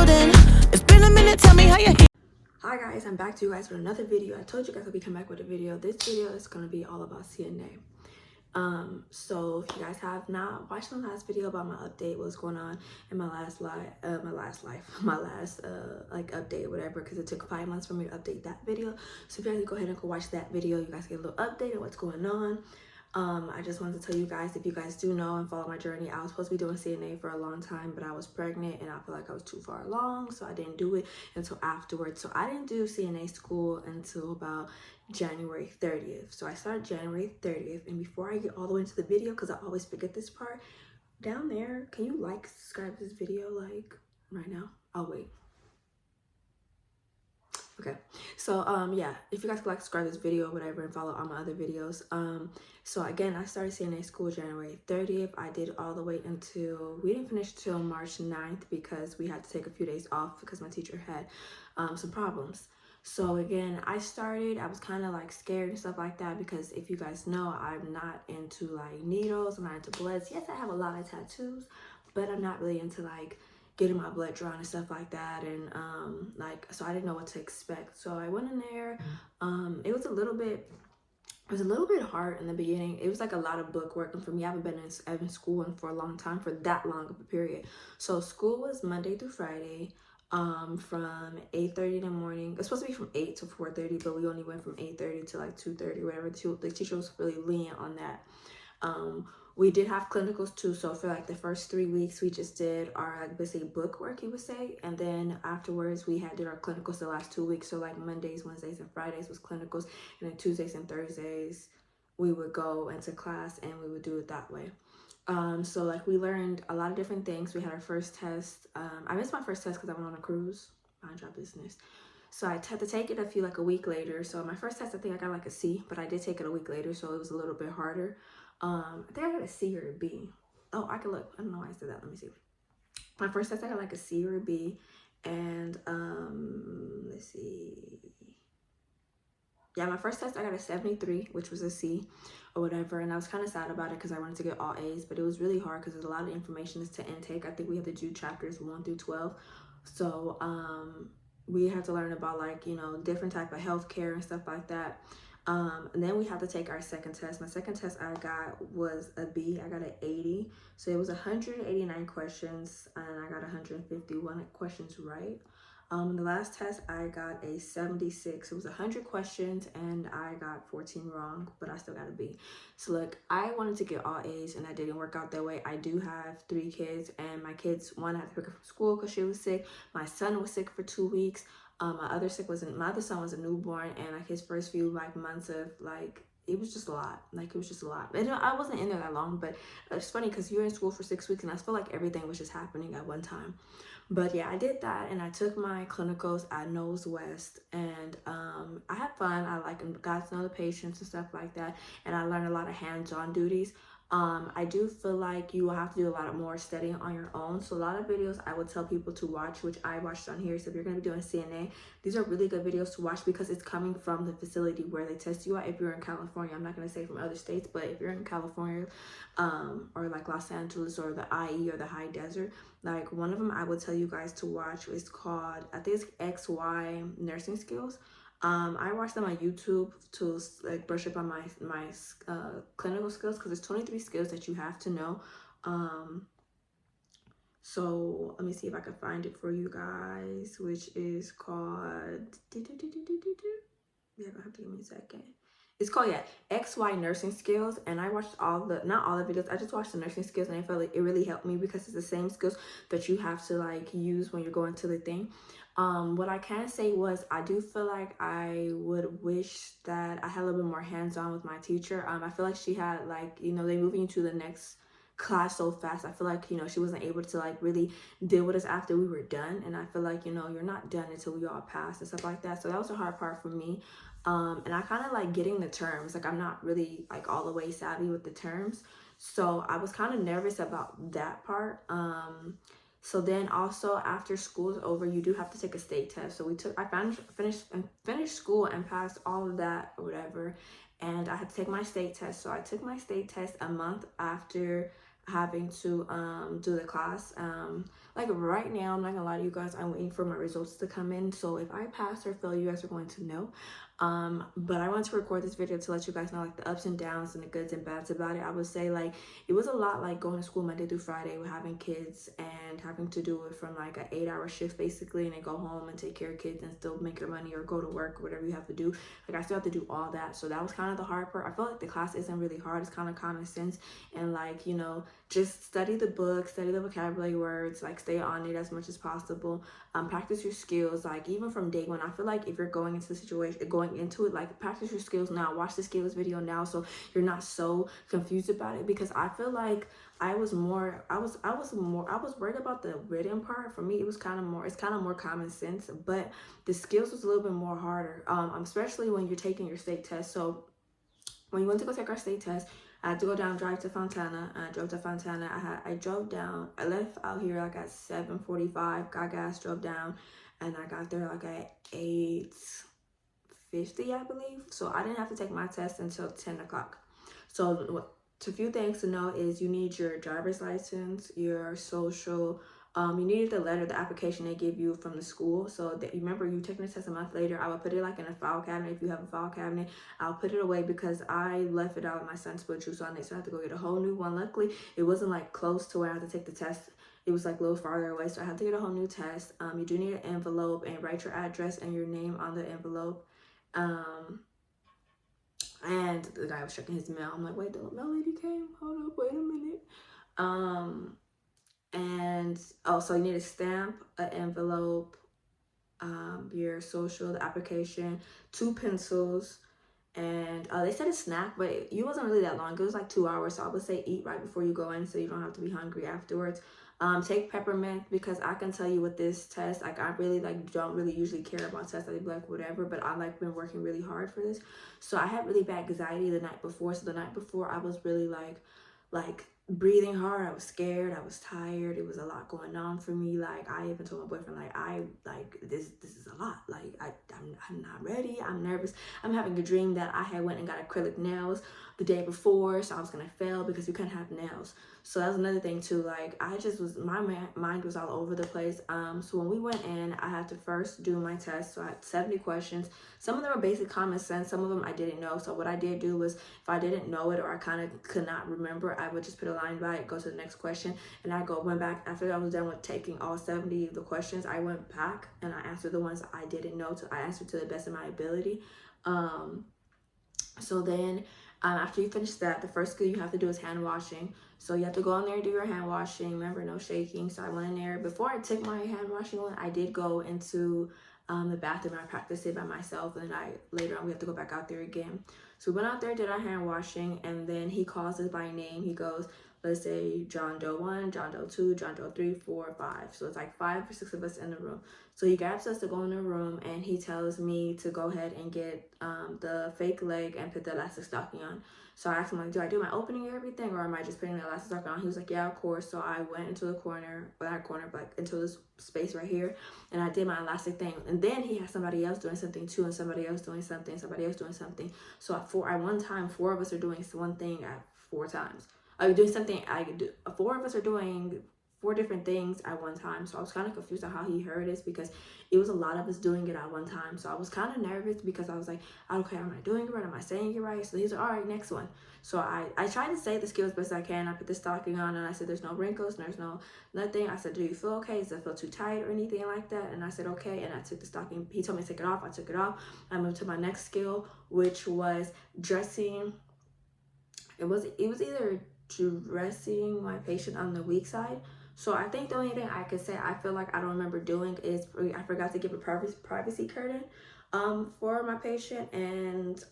building. It's been a minute, tell me how you. Hi guys, I'm back to you guys with another video. I told you guys I'll be coming back with a video. This video is going to be all about CNA. So if you guys have not watched my last video about my update, what's going on in my last like update or whatever, because it took 5 months for me to update that video. So if you guys go ahead and go watch that video, you guys get a little update on what's going on. I just wanted to tell you guys, if you guys do know and follow my journey, I was supposed to be doing CNA for a long time, but I was pregnant and I feel like I was too far along, so I didn't do it until afterwards. So I didn't do CNA school until about January 30th. So I started January 30th, and before I get all the way into the video, because I always forget this part, down there, can you like, subscribe to this video like right now? I'll wait. Okay, so yeah, if you guys could like, subscribe to this video or whatever, and follow all my other videos. So again, I started CNA school January 30th. I did all the way until, we didn't finish till March 9th because we had to take a few days off because my teacher had some problems. So again, I was kind of like scared and stuff like that, because if you guys know, I'm not into like needles, I'm not into bloods. Yes, I have a lot of tattoos, but I'm not really into like getting my blood drawn and stuff like that. And so I didn't know what to expect. So I went in there. It was a little bit hard in the beginning. It was like a lot of book work, and for me, I haven't been in school for a long time, for that long of a period. So school was Monday through Friday, from 8:30 in the morning. It's supposed to be from 8 to 4:30, but we only went from 8:30 to like 2:30, whatever. The teacher was really lenient on that. We did have clinicals too, so for like the first 3 weeks, we just did our like basically book work, you would say, and then afterwards we did our clinicals the last 2 weeks. So like Mondays, Wednesdays, and Fridays was clinicals, and then Tuesdays and Thursdays we would go into class and we would do it that way. So like we learned a lot of different things. We had our first test. I missed my first test because I went on a cruise, mind your business. So I had to take it a week later. So my first test, I think I got like a C, but I did take it a week later, so it was a little bit harder. I think I got a C or a B. Oh, I can look. I don't know why I said that. Let me see. My first test, I got like a C or a B. And let's see. Yeah, my first test, I got a 73, which was a C or whatever. And I was kind of sad about it because I wanted to get all A's, but it was really hard because there's a lot of information to intake. I think we had to do chapters 1 through 12. So we had to learn about like, you know, different type of healthcare and stuff like that. And then we had to take our second test. My second test I got was a B. I got an 80. So it was 189 questions, and I got 151 questions right. The last test I got a 76. It was 100 questions and I got 14 wrong, but I still got a B. So look, I wanted to get all A's and that didn't work out that way. I do have 3 kids, and my kids, one I had to pick up from school because she was sick. My son was sick for 2 weeks. My other son was a newborn, and like his first few like months of like, it was just a lot. Like, it was just a lot. And I wasn't in there that long, but it's funny because you're in school for 6 weeks and I feel like everything was just happening at one time. But yeah, I did that, and I took my clinicals at Knowles West, and I had fun. I got to know the patients and stuff like that, and I learned a lot of hands-on duties. I do feel like you will have to do a lot more studying on your own. So a lot of videos I would tell people to watch, which I watched on here. So if you're going to be doing CNA, these are really good videos to watch because it's coming from the facility where they test you at. If you're in California, I'm not going to say from other states, but if you're in California, or like Los Angeles or the IE or the high desert, like one of them I would tell you guys to watch is called, I think it's XY Nursing Skills. I watched them on YouTube to like brush up on my clinical skills, because there's 23 skills that you have to know. So let me see if I can find it for you guys, which is called, yeah, I have to give me a second. It's called, yeah, XY Nursing Skills, and I watched not all the videos, I just watched the nursing skills, and I felt like it really helped me because it's the same skills that you have to like use when you're going to the thing. What I can say was, I do feel like I would wish that I had a little bit more hands-on with my teacher. I feel like she had like, you know, they moving to the next class so fast. I feel like, you know, she wasn't able to like really deal with us after we were done, and I feel like, you know, you're not done until we all pass and stuff like that. So that was a hard part for me. And I kind of like getting the terms. Like, I'm not really like all the way savvy with the terms, so I was kind of nervous about that part. So then also after school is over, you do have to take a state test. So I finished school and passed all of that or whatever, and I had to take my state test. So I took my state test a month after having to do the class. like right now, I'm not gonna lie to you guys, I'm waiting for my results to come in. So if I pass or fail, you guys are going to know. But I want to record this video to let you guys know like the ups and downs and the goods and bads about it. I would say like it was a lot, like going to school Monday through Friday with having kids and having to do it from like an 8-hour shift basically, and then go home and take care of kids and still make your money or go to work or whatever you have to do. Like I still have to do all that. So that was kind of the hard part. I feel like the class isn't really hard. It's kind of common sense, and like, you know, just study the book, study the vocabulary words, like stay on it as much as possible. Practice your skills, like even from day one. I feel like if you're going into the situation, going into it, like practice your skills now. Watch the skills video now so you're not so confused about it, because I feel like I was worried about the written part. For me, it's kind of more common sense, but the skills was a little bit more harder, especially when you're taking your state test. So when we went to go take our state test, I had to go down, drive to Fontana. I drove to Fontana. I drove down. I left out here like at 7:45. Got gas, drove down, and I got there like at 8:50, I believe. So I didn't have to take my test until 10 o'clock. So a few things to know is you need your driver's license, your social. You needed the letter, the application they give you from the school. So that you remember you taking the test a month later, I would put it like in a file cabinet. If you have a file cabinet, I'll put it away because I left it out with my son's split shoe, so I had to go get a whole new one. Luckily, it wasn't like close to where I had to take the test. It was like a little farther away, so I had to get a whole new test. You do need an envelope and write your address and your name on the envelope. And the guy was checking his mail. I'm like, wait, the mail lady came? Hold up, wait a minute. And so you need a stamp, an envelope, your social, the application, 2 pencils, and they said a snack, but it wasn't really that long. It was like 2 hours, so I would say eat right before you go in so you don't have to be hungry afterwards. Take peppermint, because I can tell you with this test, like I really don't really usually care about tests. I'd be like whatever, but I like been working really hard for this. So I had really bad anxiety the night before. So the night before I was really like breathing hard. I was scared. I was tired. It was a lot going on for me. Like I even told my boyfriend, this is a lot. Like I'm not ready. I'm nervous. I'm having a dream that I had went and got acrylic nails the day before, so I was gonna fail because you couldn't have nails. So that was another thing too. Like I just was, my mind was all over the place. So when we went in, I had to first do my test. So I had 70 questions. Some of them were basic common sense. Some of them I didn't know. So what I did do was, if I didn't know it or I kind of could not remember, I would just put a line by it, go to the next question, and went back after I was done with taking all 70 of the questions. I went back and I answered the ones I didn't know. I answered to the best of my ability. So then after you finish that, the first skill you have to do is hand washing. So you have to go in there and do your hand washing. Remember, no shaking. So I went in there. Before I took my hand washing one, I did go into the bathroom. I practiced it by myself, and then later on we have to go back out there again. So we went out there, did our hand washing, and then he calls us by name. He goes, let's say John Doe 1, John Doe 2, John Doe 3, 4, 5. So it's like 5 or 6 of us in the room. So he grabs us to go in the room, and he tells me to go ahead and get the fake leg and put the elastic stocking on. So I asked him, like, do I do my opening or everything, or am I just putting the elastic stocking on? He was like, yeah, of course. So I went into the corner, well, not corner, but into this space right here, and I did my elastic thing. And then he had somebody else doing something too, and somebody else doing something, somebody else doing something. So at one time, 4 of us are doing one thing at 4 times. Doing something, 4 of us are doing 4 different things at one time. So I was kind of confused on how he heard this, because it was a lot of us doing it at one time. So I was kind of nervous, because I was like, okay, am I doing it right? Am I saying it right? So he's like, all right, next one. So I tried to say the skills best I can. I put the stocking on, and I said, there's no wrinkles, there's no nothing. I said, do you feel okay? Does it feel too tight or anything like that? And I said, okay. And I took the stocking. He told me to take it off. I took it off. I moved to my next skill, which was dressing. It was either dressing my patient on the weak side. So I think the only thing I could say I feel like I don't remember doing is I forgot to give a privacy curtain for my patient, and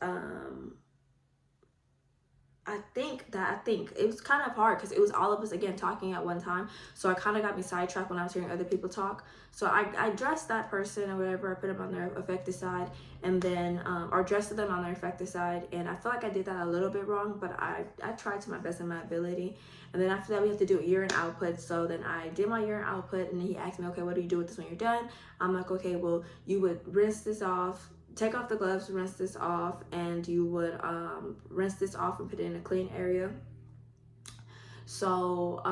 I think it was kind of hard because it was all of us again talking at one time. So I kind of got me sidetracked when I was hearing other people talk. So I dressed that person or whatever. I put them on their affected side, and then or dressed them on their affected side. And I feel like I did that a little bit wrong, but I tried to my best of my ability. And then after that, we have to do urine output. So then I did my urine output, and he asked me, okay, what do you do with this when you're done? I'm like, okay, well, you would rinse this off, take off the gloves, rinse this off, and you would rinse this off and put it in a clean area. So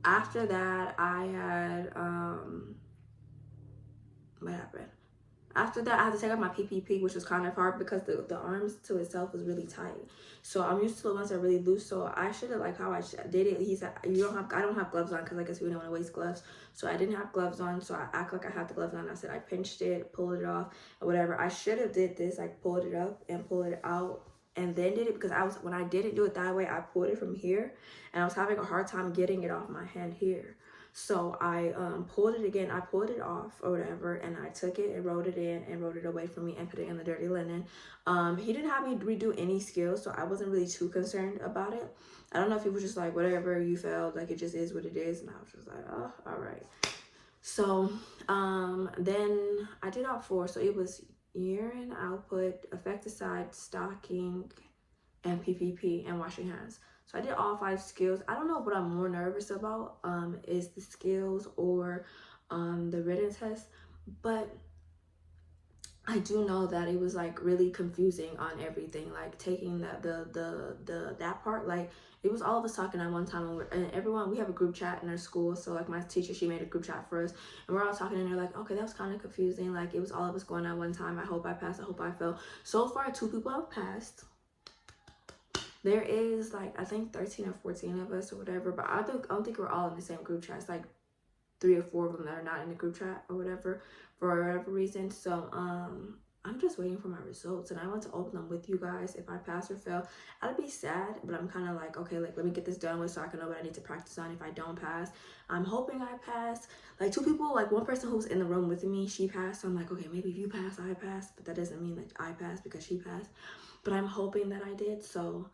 after that, I had, what happened? After that, I had to take out my PPP, which was kind of hard because the arms to itself was really tight. So I'm used to the ones that are really loose. So I should have, like how I did it. He said, I don't have gloves on because I guess we don't want to waste gloves. So I didn't have gloves on. So I act like I had the gloves on. I said I pinched it, pulled it off, or whatever. I should have did this, like pulled it up and pulled it out and then did it, because when I didn't do it that way, I pulled it from here and I was having a hard time getting it off my hand here. So I pulled it again. I pulled it off or whatever, and I took it and wrote it in and wrote it away from me and put it in the dirty linen. He didn't have me redo any skills, so I wasn't really too concerned about it. I don't know if he was just like, whatever, you failed, like it just is what it is. And I was just like, oh, all right. So then I did all 4. So it was urine output, effecticide, stocking, and PPP, and washing hands. So I did all 5 skills. I don't know what I'm more nervous about, is the skills or the written test, but I do know that it was like really confusing on everything, like taking that part. Like it was all of us talking at one time, and everyone, we have a group chat in our school. So like my teacher, she made a group chat for us, and we're all talking, and they're like, okay, that was kind of confusing. Like it was all of us going at one time. I hope I passed. I hope I failed. So far, 2 people have passed. There is like, I think 13 or 14 of us or whatever, but I don't think we're all in the same group chat. It's like 3 or 4 of them that are not in the group chat or whatever, for whatever reason. So I'm just waiting for my results, and I want to open them with you guys. If I pass or fail, I'd be sad, but I'm kind of like, okay, like let me get this done with so I can know what I need to practice on if I don't pass. I'm hoping I pass. Like 2 people, like one person who's in the room with me, she passed. So I'm like, okay, maybe if you pass, I pass, but that doesn't mean that I passed because she passed. But I'm hoping that I did. So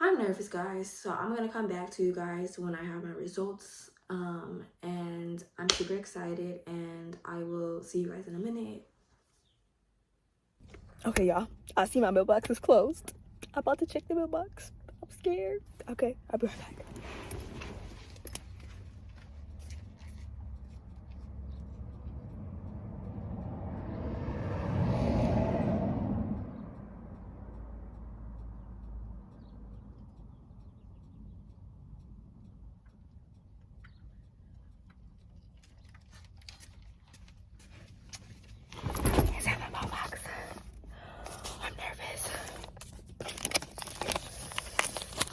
I'm nervous, guys. So I'm gonna come back to you guys when I have my results, and I'm super excited, and I will see you guys in a minute. Okay, y'all, I see my mailbox is closed. I'm about to check the mailbox. I'm scared. Okay, I'll be right back.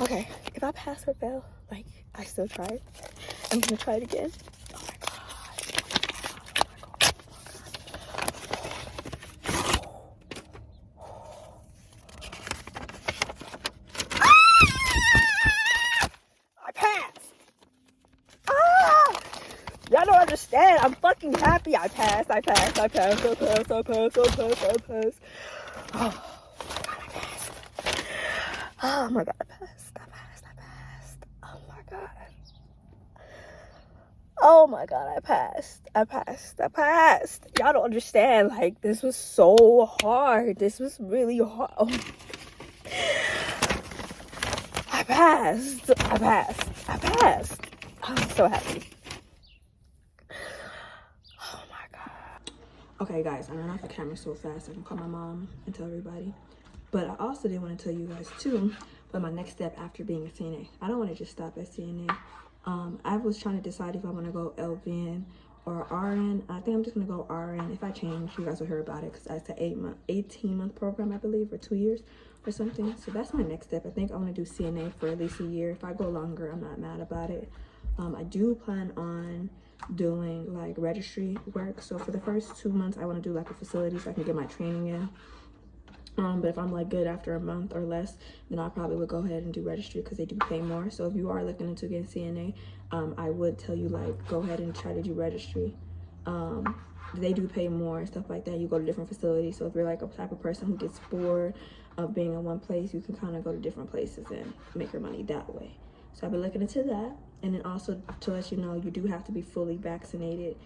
Okay, if I pass or fail, like, I still tried. I'm gonna try it again. Oh my god. I passed! Y'all don't understand. I'm fucking happy I passed. Oh my god, I passed. Oh my god, I passed. Oh my god. Oh my god, I passed. Y'all don't understand. Like, this was so hard. This was really hard. Oh. I passed. I'm so happy. Oh my god. Okay, guys, I ran off the camera so fast I can call my mom and tell everybody. But I also did want to tell you guys too, but my next step after being a CNA. I don't want to just stop at CNA. I was trying to decide if I want to go LVN or RN. I think I'm just going to go RN. If I change, you guys will hear about it, because that's an 18-month program, I believe, or 2 years or something. So that's my next step. I think I want to do CNA for at least a year. If I go longer, I'm not mad about it. I do plan on doing like registry work. So for the first 2 months, I want to do like a facility so I can get my training in. But if I'm like good after a month or less, then I probably would go ahead and do registry, because they do pay more. So if you are looking into getting CNA, I would tell you, like, go ahead and try to do registry. They do pay more and stuff like that. You go to different facilities. So if you're like a type of person who gets bored of being in one place, you can kind of go to different places and make your money that way. So I've been looking into that. And then also to let you know, you do have to be fully vaccinated.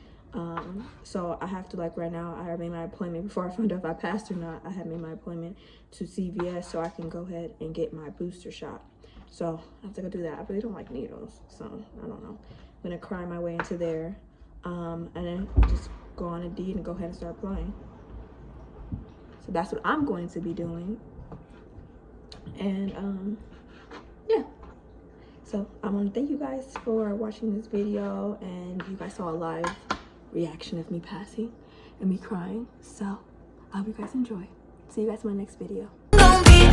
So I have to, like, right now, I made my appointment before I found out if I passed or not. I had made my appointment to CVS so I can go ahead and get my booster shot. So I have to go do that. I really don't like needles, so I don't know. I'm gonna cry my way into there, and then just go on Indeed and go ahead and start applying. So that's what I'm going to be doing. And yeah, So I want to thank you guys for watching this video, and you guys saw a live reaction of me passing and me crying. So I hope you guys enjoy. See you guys in my next video. Gonna be